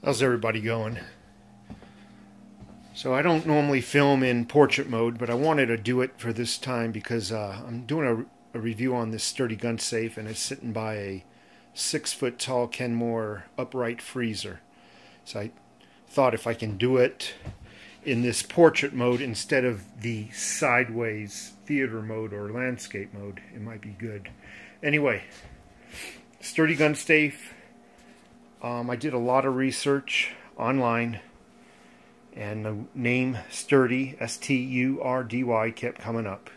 How's everybody going? So I don't normally film in portrait mode, but I wanted to do it for this time because I'm doing a review on this sturdy gun safe, and it's sitting by a 6-foot tall Kenmore upright freezer. So I thought if I can do it in this portrait mode instead of the sideways theater mode or landscape mode, it might be good. Anyway, sturdy gun safe. I did a lot of research online, and the name Sturdy, S-T-U-R-D-Y, kept coming up.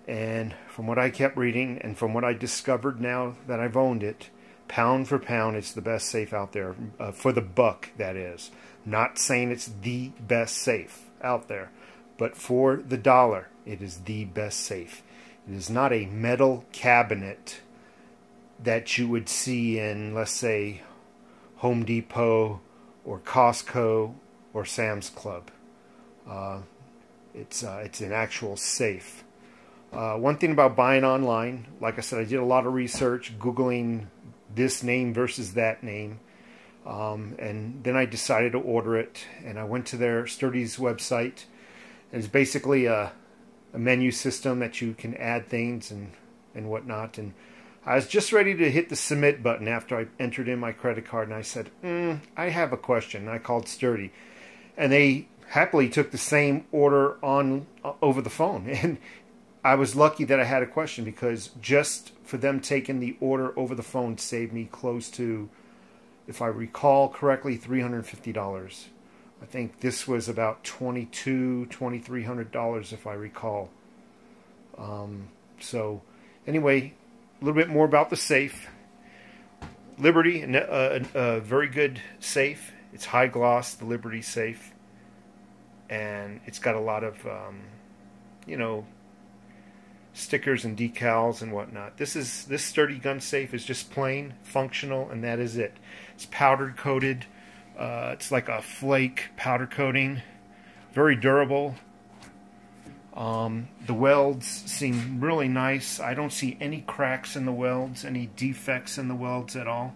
And from what I kept reading and from what I discovered now that I've owned it, pound for pound, it's the best safe out there. For the buck, that is. Not saying it's the best safe out there, but for the dollar, it is the best safe. It is not a metal cabinet that you would see in, let's say, Home Depot or Costco or Sam's Club. It's an actual safe. One thing about buying online, like I said, I did a lot of research, Googling this name versus that name, and then I decided to order it, and I went to their Sturdy's website. And it's basically a menu system that you can add things and whatnot, and I was just ready to hit the submit button after I entered in my credit card, and I said, I have a question. And I called Sturdy, and they happily took the same order on over the phone. And I was lucky that I had a question, because just for them taking the order over the phone saved me close to, if I recall correctly, $350. I think this was about $2,300 if I recall. So anyway, a little bit more about the safe. Liberty, a very good safe. It's high gloss, the Liberty safe, and it's got a lot of stickers and decals and whatnot. This sturdy gun safe is just plain functional, and that is it. It's powder coated. It's like a flake powder coating. Very durable. The welds seem really nice. I don't see any cracks in the welds, any defects in the welds at all.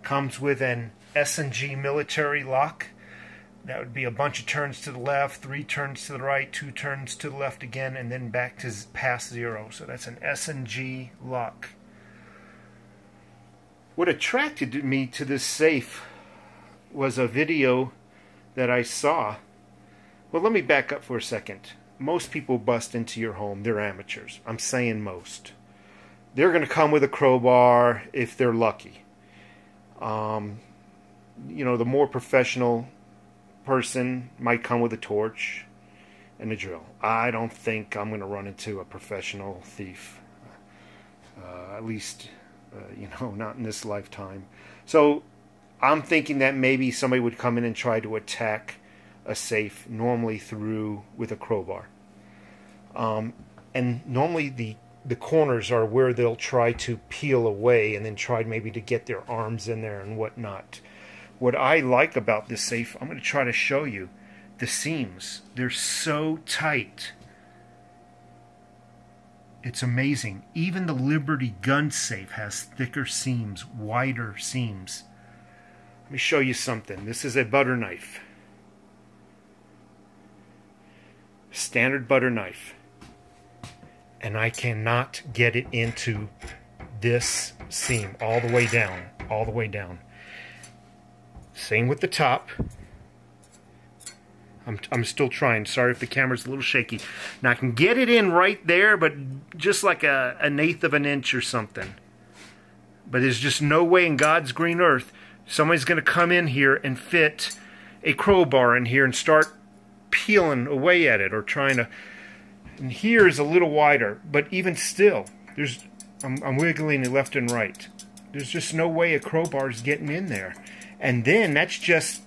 Comes with an S&G military lock. That would be a bunch of turns to the left, 3 turns to the right, 2 turns to the left again, and then back to past 0. So that's an S&G lock. What attracted me to this safe was a video that I saw. Well, let me back up for a second. Most people bust into your home, they're amateurs. I'm saying most. They're going to come with a crowbar if they're lucky. The more professional person might come with a torch and a drill. I don't think I'm going to run into a professional thief. At least, not in this lifetime. So I'm thinking that maybe somebody would come in and try to attack a safe, normally with a crowbar. And normally the corners are where they'll try to peel away and then try maybe to get their arms in there and whatnot. What I like about this safe, I'm going to try to show you the seams. They're so tight. It's amazing. Even the Liberty gun safe has thicker seams, wider seams. Let me show you something. This is a butter knife. Standard butter knife. And I cannot get it into this seam all the way down. All the way down. Same with the top. I'm still trying. Sorry if the camera's a little shaky. Now I can get it in right there, but just like an eighth of an inch or something. But there's just no way in God's green earth somebody's going to come in here and fit a crowbar in here and start peeling away at it or trying to. And here is a little wider, but even still, I'm wiggling it left and right. There's just no way a crowbar is getting in there. And then that's just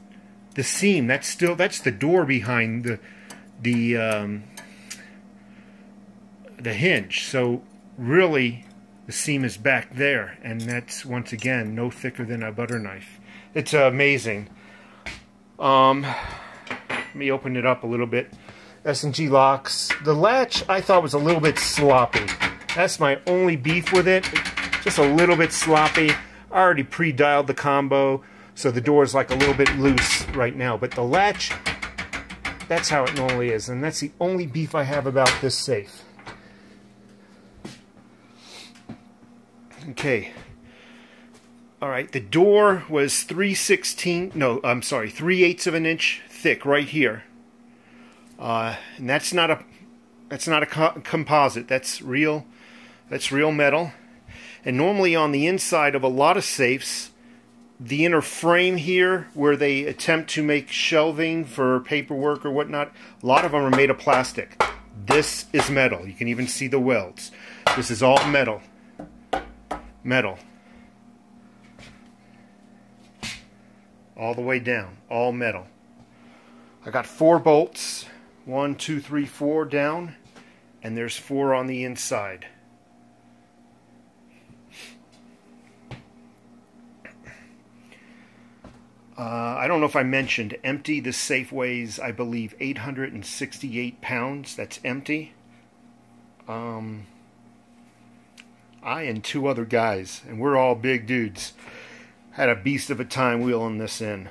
the seam. That's the door behind the hinge. So really, the seam is back there, and that's once again no thicker than a butter knife. It's amazing. Let me open it up a little bit. S&G locks. The latch I thought was a little bit sloppy. That's my only beef with it. Just a little bit sloppy. I already pre-dialed the combo. So the door is like a little bit loose right now, but the latch, that's how it normally is, and that's the only beef I have about this safe. Okay. All right, the door was 3/8 of an inch thick right here. And that's not a composite. That's real metal. And normally on the inside of a lot of safes, the inner frame here where they attempt to make shelving for paperwork or whatnot, a lot of them are made of plastic. This is metal. You can even see the welds. This is all metal. Metal. All the way down. All metal. I got 4 bolts. 1, 2, 3, 4 down. And there's 4 on the inside. I don't know if I mentioned empty. This safe weighs, I believe, 868 pounds. That's empty. I and 2 other guys, and we're all big dudes, had a beast of a time wheeling this in.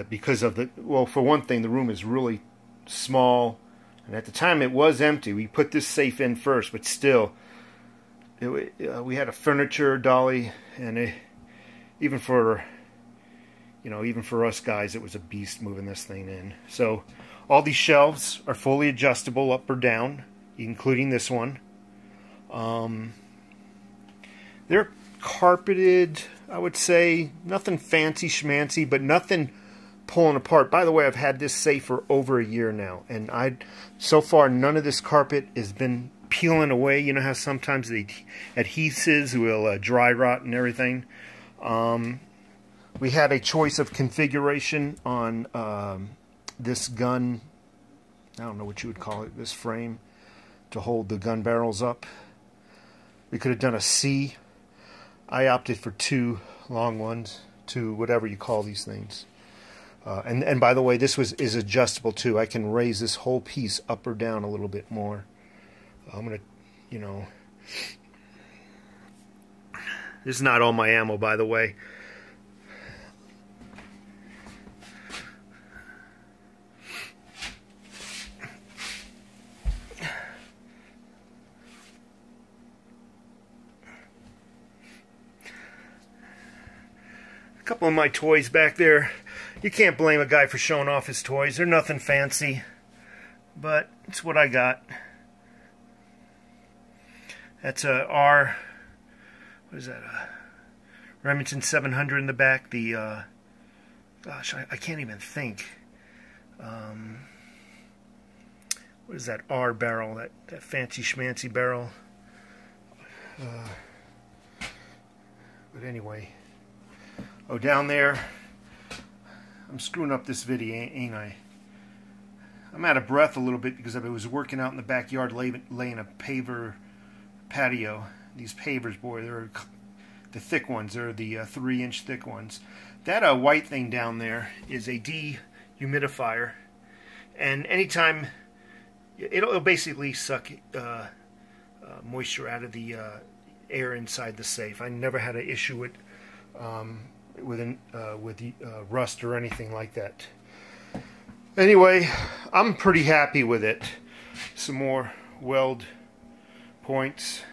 Because of the, well, for one thing, the room is really small, and at the time it was empty. We put this safe in first, but still, we had a furniture dolly, and even for us guys, it was a beast moving this thing in. So all these shelves are fully adjustable up or down, including this one. They're carpeted, I would say. Nothing fancy schmancy, but nothing pulling apart. By the way, I've had this safe for over a year now, and so far none of this carpet has been peeling away. You know how sometimes the adhesives will dry rot and everything. We had a choice of configuration on this gun, I don't know what you would call it, this frame to hold the gun barrels up. We could have done a C. I opted for 2 long ones, 2 whatever you call these things. And by the way, this is adjustable too. I can raise this whole piece up or down a little bit more. I'm going to, this is not all my ammo, by the way. Couple of my toys back there. You can't blame a guy for showing off his toys. They're nothing fancy, but it's what I got. That's a what is that? Remington 700 in the back. The gosh, I can't even think. What is that R barrel? That fancy schmancy barrel. But anyway. Oh, down there, I'm screwing up this video, ain't I? I'm out of breath a little bit because I was working out in the backyard laying a paver patio. These pavers, boy, they're the thick ones. They're the 3-inch thick ones. That white thing down there is a dehumidifier. And anytime, it'll basically suck moisture out of the air inside the safe. I never had an issue with rust or anything like that. Anyway, I'm pretty happy with it. Some more weld points.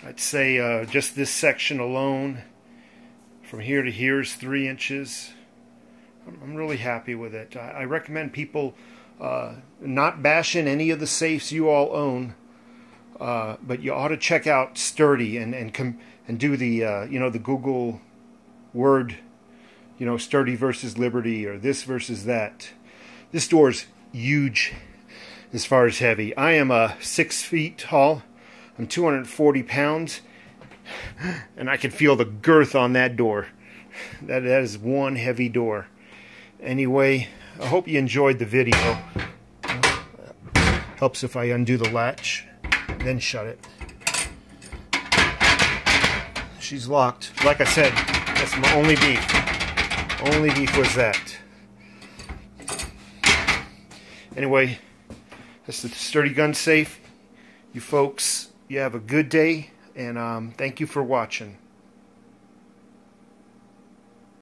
I'd say just this section alone, from here to here, is 3 inches. I'm really happy with it. I recommend people not bashing any of the safes you all own. But you ought to check out Sturdy and do the the Google word, Sturdy versus Liberty, or this versus that. This door's huge as far as heavy. I am 6 feet tall. I'm 240 pounds, and I can feel the girth on that door. That is one heavy door. Anyway, I hope you enjoyed the video. Helps if I undo the latch. Then shut it. She's locked. Like I said, that's my only beef. Only beef was that. Anyway, that's the Sturdy Gun Safe. You folks, you have a good day, and thank you for watching.